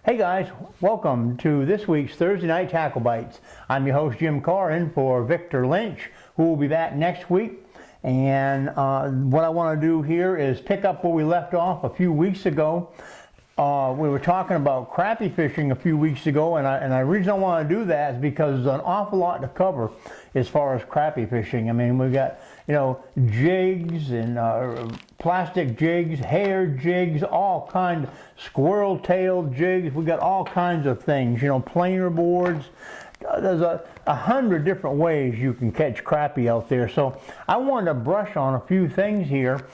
Hey guys, welcome to this week's Thursday Night Tackle Bites. I'm your host Jim Carr, in for Victor Lynch, who will be back next week. And what I want to do here is pick up where we left off a few weeks ago. We were talking about crappie fishing a few weeks ago, and the reason I want to do that is because there's an awful lot to cover as far as crappie fishing. I mean, we've got, jigs and plastic jigs, hair jigs, all kinds, squirrel-tailed jigs. We got all kinds of things, planer boards. There's 100 different ways you can catch crappie out there. So I wanted to brush on a few things here.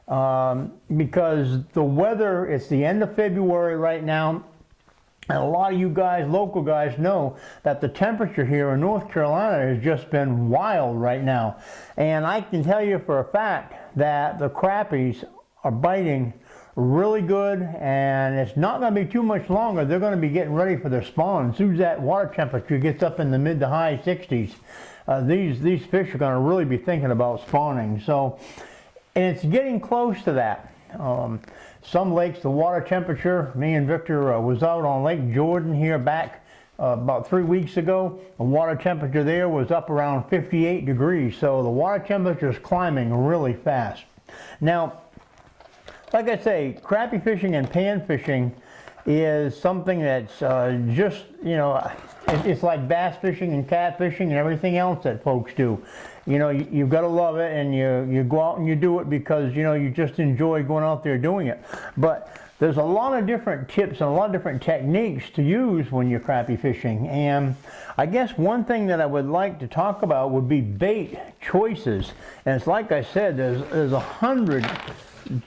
Because the weather, it's the end of February right now, and a lot of you guys, local guys, know that the temperature here in North Carolina has just been wild right now. And I can tell you for a fact that the crappies are biting really good, and it's not going to be too much longer. They're going to be getting ready for their spawn. As soon as that water temperature gets up in the mid to high 60s, these fish are going to really be thinking about spawning. So. And it's getting close to that. Some lakes, the water temperature, me and Victor was out on Lake Jordan here back about 3 weeks ago. The water temperature there was up around 58 degrees. So the water temperature is climbing really fast. Now, like I say, crappie fishing and pan fishing is something that's just, it's like bass fishing and catfishing and everything else that folks do. You've got to love it, and you go out and you do it because, you just enjoy going out there doing it. But there's a lot of different tips and a lot of different techniques to use when you're crappie fishing. And I guess one thing that I would like to talk about would be bait choices. And it's like I said, there's 100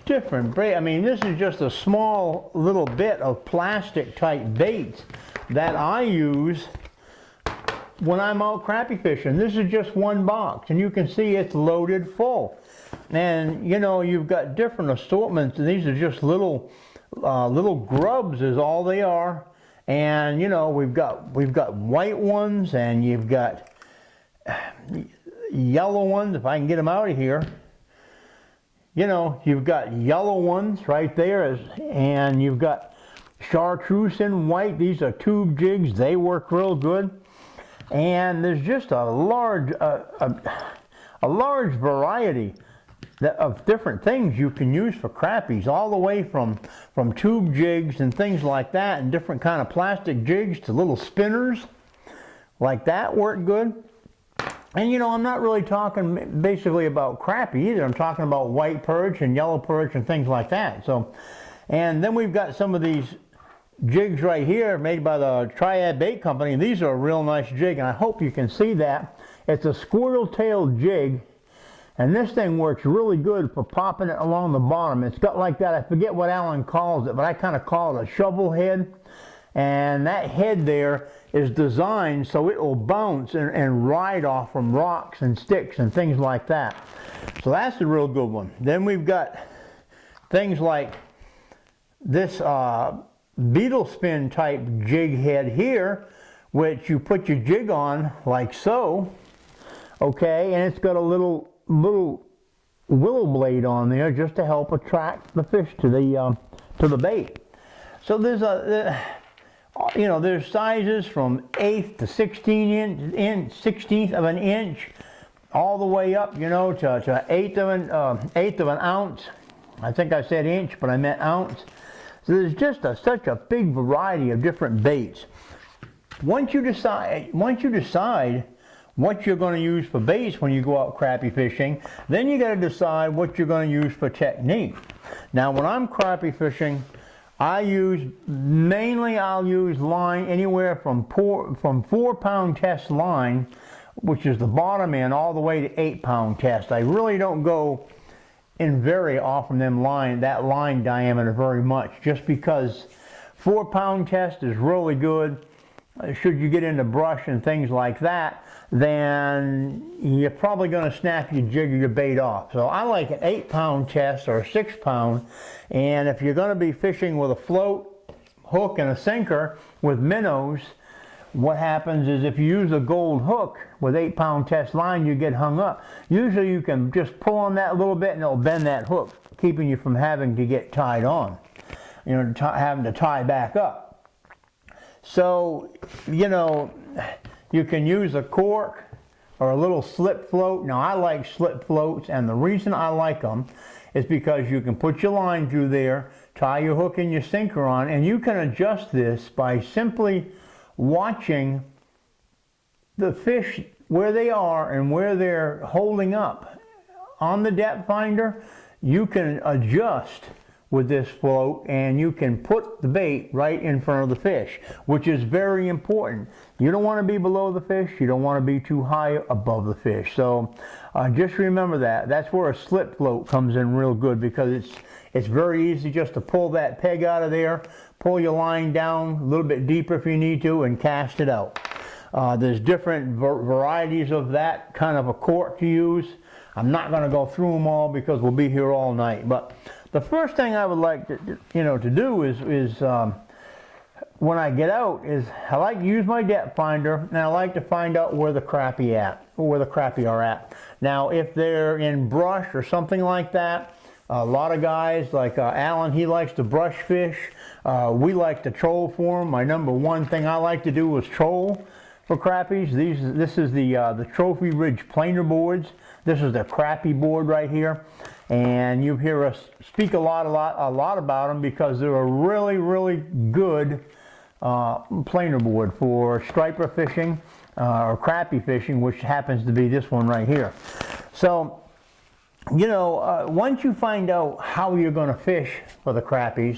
different bait. I mean, this is just a small little bit of plastic type baits that I use when I'm out crappie fishing. This is just one box, and you can see it's loaded full. And you've got different assortments, and these are just little grubs is all they are. And we've got white ones, and you've got yellow ones. If I can get them out of here. You've got yellow ones right there, and you've got chartreuse in white. These are tube jigs. They work real good. And there's just a large variety of different things you can use for crappies, all the way from tube jigs and things like that, and different kind of plastic jigs to little spinners like that work good. And I'm not really talking basically about crappie either. I'm talking about white perch and yellow perch and things like that. So, and then we've got some of these jigs right here made by the Triad Bait Company. These are a real nice jig, and I hope you can see that. It's a squirrel-tailed jig, and this thing works really good for popping it along the bottom. It's got like that, I forget what Alan calls it, but I kind of call it a shovel head. And that head there is designed so it will bounce and ride off from rocks and sticks and things like that. So that's a real good one. Then we've got things like this beetle spin type jig head here, which you put your jig on like so, okay, and it's got a little willow blade on there just to help attract the fish to the bait. So there's there's sizes from 1/8 to 16th of an inch, all the way up, to 1/8 of an ounce. I think I said inch, but I meant ounce. So there's just such a big variety of different baits. Once you decide what you're going to use for baits when you go out crappie fishing, then you got to decide what you're going to use for technique. Now, when I'm crappie fishing, I'll use line anywhere from 4-pound test line, which is the bottom end, all the way to 8-pound test. I really don't go and vary off from that line diameter very much, just because 4-pound test is really good. Should you get into brush and things like that, then you're probably going to snap your jig or your bait off. So I like an 8-pound test or a 6-pound. And if you're going to be fishing with a float, hook, and a sinker with minnows, what happens is if you use a gold hook with 8-pound test line, you get hung up. Usually you can just pull on that a little bit and it'll bend that hook, keeping you from having to get tied on, having to tie back up. So, you know, you can use a cork or a little slip float. Now, I like slip floats, and the reason I like them is because you can put your line through there, tie your hook and your sinker on, and you can adjust this by simply watching the fish where they are and where they're holding up. On the depth finder, you can adjust with this float, and you can put the bait right in front of the fish, which is very important. You don't want to be below the fish, you don't want to be too high above the fish. So just remember that. That's where a slip float comes in real good, because it's very easy just to pull that peg out of there, pull your line down a little bit deeper if you need to, and cast it out. There's different varieties of that kind of a cork to use. I'm not going to go through them all because we'll be here all night. But the first thing I would like to do is when I get out is I like to use my depth finder, and I like to find out where the crappie are at. Now, if they're in brush or something like that, a lot of guys like Alan, he likes to brush fish. We like to troll for them. My number one thing I like to do is troll for crappies. This is the Trophy Ridge planer boards. This is the crappie board right here, and you hear us speak a lot about them because they're a really good planer board for striper fishing or crappie fishing, which happens to be this one right here. So, you know, once you find out how you're going to fish for the crappies,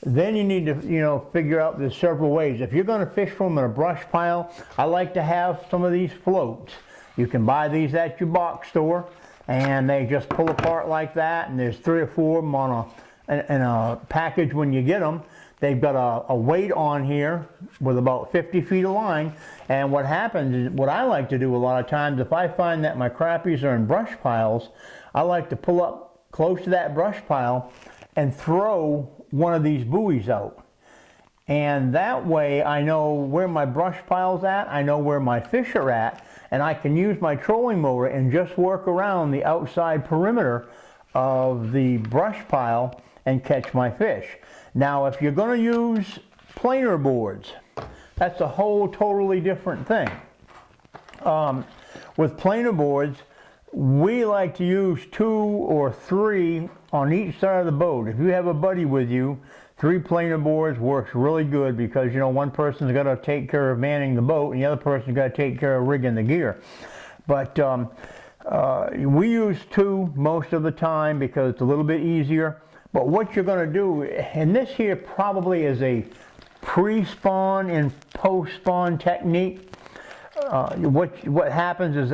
then you need to, figure out there's several ways. If you're going to fish from in a brush pile, I like to have some of these floats. You can buy these at your box store, and they just pull apart like that, and there's 3 or 4 of them in a package when you get them. They've got a weight on here with about 50 feet of line, and what happens is, what I like to do a lot of times, if I find that my crappies are in brush piles, I like to pull up close to that brush pile and throw one of these buoys out. And that way I know where my brush pile's at, I know where my fish are at, and I can use my trolling motor and just work around the outside perimeter of the brush pile and catch my fish. Now, if you're going to use planer boards, that's a whole totally different thing. With planer boards, we like to use 2 or 3 on each side of the boat. If you have a buddy with you, 3 planer boards works really good, because one person's got to take care of manning the boat and the other person's got to take care of rigging the gear. But we use 2 most of the time because it's a little bit easier. But what you're going to do, and this here probably is a pre-spawn and post-spawn technique. What happens is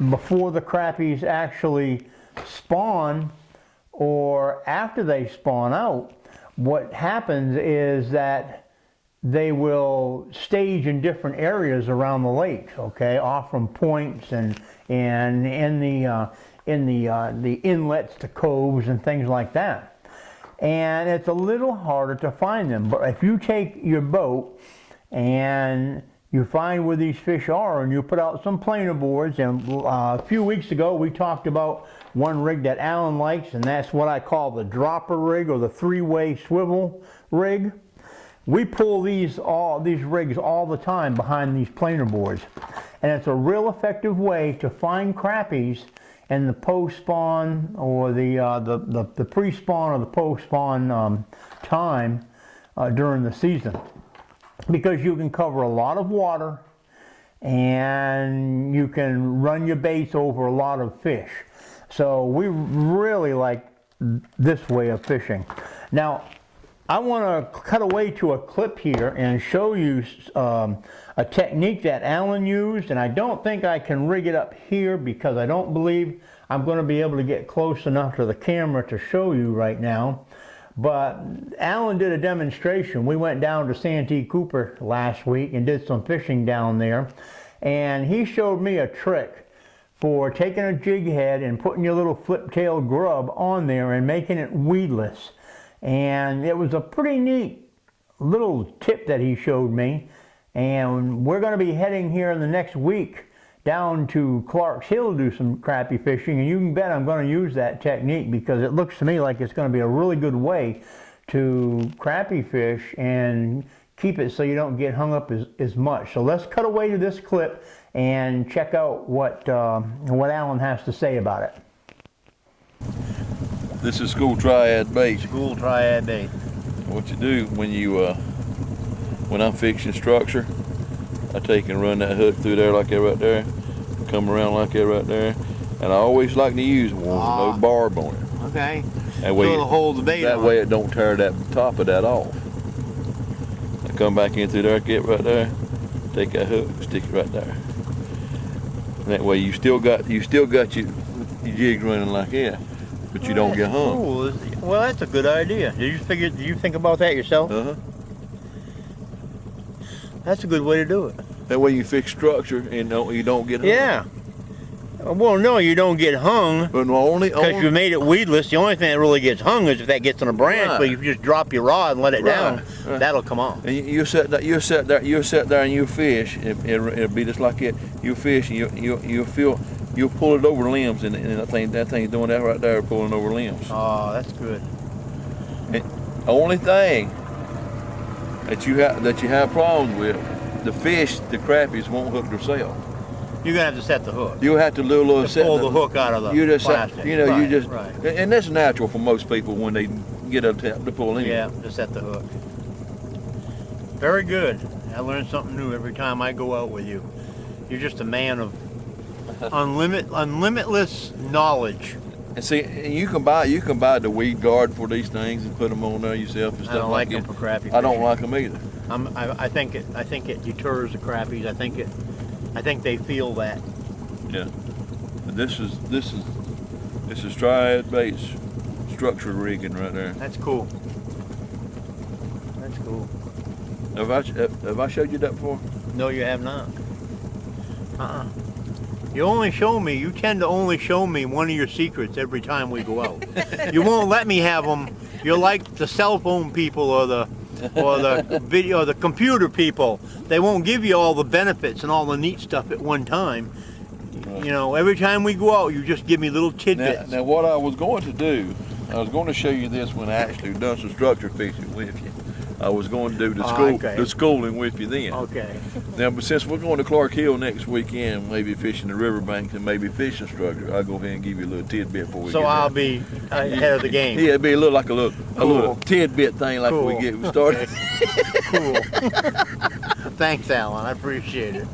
before the crappies actually spawn, or after they spawn out, what happens is that they will stage in different areas around the lake, okay, off from points and in the inlets to coves and things like that. And it's a little harder to find them. But if you take your boat and you find where these fish are, and you put out some planer boards, and a few weeks ago we talked about one rig that Alan likes, and that's what I call the dropper rig, or the 3-way swivel rig. We pull these rigs all the time behind these planer boards, and it's a real effective way to find crappies in the post-spawn or the pre-spawn or the post-spawn time during the season, because you can cover a lot of water and you can run your baits over a lot of fish. So we really like this way of fishing. Now, I want to cut away to a clip here and show you a technique that Alan used, and I don't think I can rig it up here because I don't believe I'm going to be able to get close enough to the camera to show you right now. But Alan did a demonstration. We went down to Santee Cooper last week and did some fishing down there, and he showed me a trick for taking a jig head and putting your little flip tail grub on there and making it weedless. And it was a pretty neat little tip that he showed me, and we're going to be heading here in the next week down to Clark's Hill to do some crappie fishing, and you can bet I'm going to use that technique, because it looks to me like it's going to be a really good way to crappie fish and keep it so you don't get hung up as much. So let's cut away to this clip and check out what Alan has to say about it. This is school triad bait. School triad bait. What you do when I'm fixing structure, I take and run that hook through there like that right there, come around like that right there, and I always like to use one with no barb on it. Okay. That way, it'll hold the bait that way it don't tear that top of that off. I come back in through there, get right there, take that hook, stick it right there. And that way you still got your jigs running like that, but you don't get hung. Cool. Well, that's a good idea. Did you think about that yourself? Uh-huh. That's a good way to do it. That way you fix structure and you don't get hung. Yeah. Well, no, you don't get hung. But only because you made it weedless. The only thing that really gets hung is if that gets on a branch. Right. But if you just drop your rod and let it down, Right. that'll come off. And you sit there and you fish. It'll be just like it. You fish and you'll pull it over limbs, and that thing's doing that right there, pulling over limbs. Oh, that's good. And the only thing that you have problems with, the fish, the crappies won't hook themselves. You're gonna have to set the hook. You have to pull the hook out of the plastic. Right. And that's natural for most people when they get up to pull in. Yeah, to set the hook. Very good. I learn something new every time I go out with you. You're just a man of unlimitless knowledge. And see, you can buy the weed guard for these things and put them on there yourself and stuff. I don't like them for crappie fishing. I don't like them either. I think it deters the crappies. I think they feel that. Yeah. And this is triad baits, structured rigging right there. That's cool. That's cool. Have I showed you that before? No, you have not. You tend to only show me one of your secrets every time we go out. You won't let me have them. You're like the cell phone people or the video, or the computer people. They won't give you all the benefits and all the neat stuff at one time. Right. You know, every time we go out, you just give me little tidbits. Now what I was going to do, I was going to show you this when I actually done some structure fishing with you. I was going to do the schooling with you then. Okay. Now, but since we're going to Clark Hill next weekend, maybe fishing the riverbanks and maybe fishing structure, I'll go ahead and give you a little tidbit before we get there. So I'll be ahead of the game. Yeah, it'd be a little tidbit thing like we get started. Cool. Thanks, Alan. I appreciate it.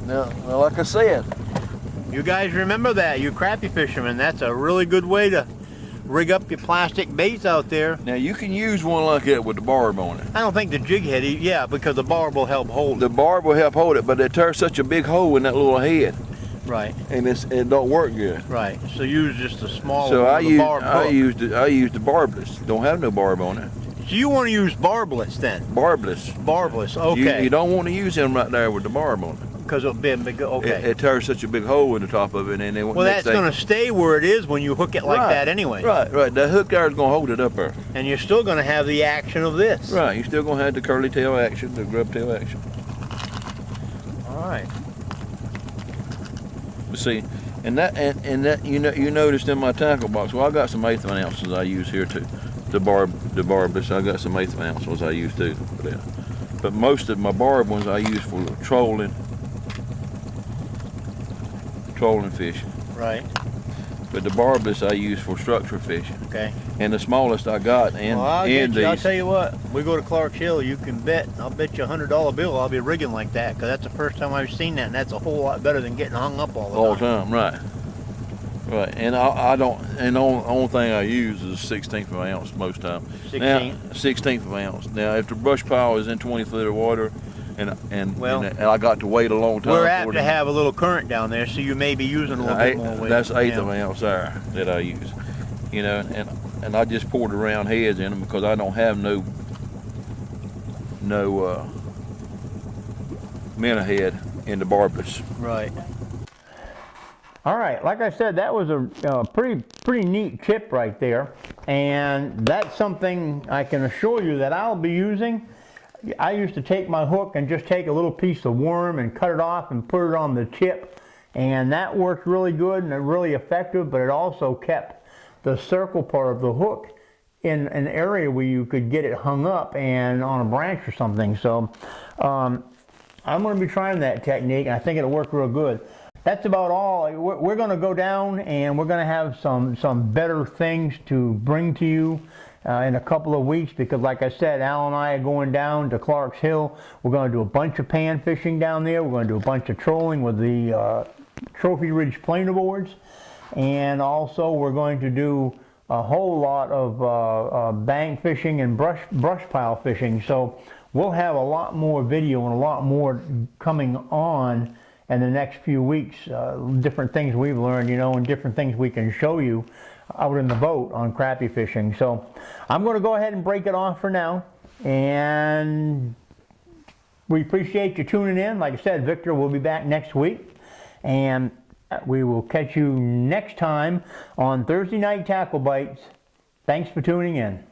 Now, well, like I said, you guys remember that, you crappie fishermen. That's a really good way to rig up your plastic baits out there. Now you can use one like that with the barb on it. I don't think the jig head, because the barb will help hold it. The barb will help hold it, but it tears such a big hole in that little head. Right. And it don't work good. Right. So use just a small one. So I use the barbless. Don't have no barb on it. So you want to use barbless then? Barbless. Barbless. Okay. You don't want to use him right there with the barb on it. Because it'll be a big, okay. It tears such a big hole in the top of it, and then that's going to stay where it is when you hook it like that anyway. Right. The hook there is going to hold it up there. And you're still going to have the action of this. Right. You're still going to have the curly tail action, the grub tail action. All right. But see, and that you noticed in my tackle box. Well, I got some 1/8 ounces I use here too. The barbless, I got some 1/8 ounces I use too for that. But most of my barb ones I use for trolling fishing. Right. But the barbless I use for structure fishing. Okay. And the smallest I got I'll tell you what, we go to Clark Hill, you can bet, I'll bet you $100 bill I'll be rigging like that, because that's the first time I've seen that, and that's a whole lot better than getting hung up all the time. Right. And I don't, and the only thing I use is a 1/16 of an ounce most time. 16? Now, 1/16 of an ounce. Now, if the brush pile is in 20 foot of water, and I got to wait a long time. We're apt to have a little current down there, so you may be using a little bit more weight. That's 1/8 of an ounce there that I use. You know, and I just poured around heads in them because I don't have no minnow head in the barbless. Right. All right, like I said, that was a pretty neat tip right there, and that's something I can assure you that I'll be using. I used to take my hook and just take a little piece of worm and cut it off and put it on the tip, and that worked really good and really effective, but it also kept the circle part of the hook in an area where you could get it hung up and on a branch or something. So I'm going to be trying that technique, and I think it'll work real good. That's about all. We're going to go down and we're going to have some better things to bring to you in a couple of weeks, because like I said, Al and I are going down to Clark's Hill. We're going to do a bunch of pan fishing down there. We're going to do a bunch of trolling with the Trophy Ridge planer boards, and also we're going to do a whole lot of bank fishing and brush pile fishing. So we'll have a lot more video and a lot more coming on in the next few weeks. Different things we've learned, you know, and different things we can show you out in the boat on crappie fishing. So I'm going to go ahead and break it off for now, and we appreciate you tuning in. Like I said, Victor will be back next week, and we will catch you next time on Thursday Night Tackle Bites. Thanks for tuning in.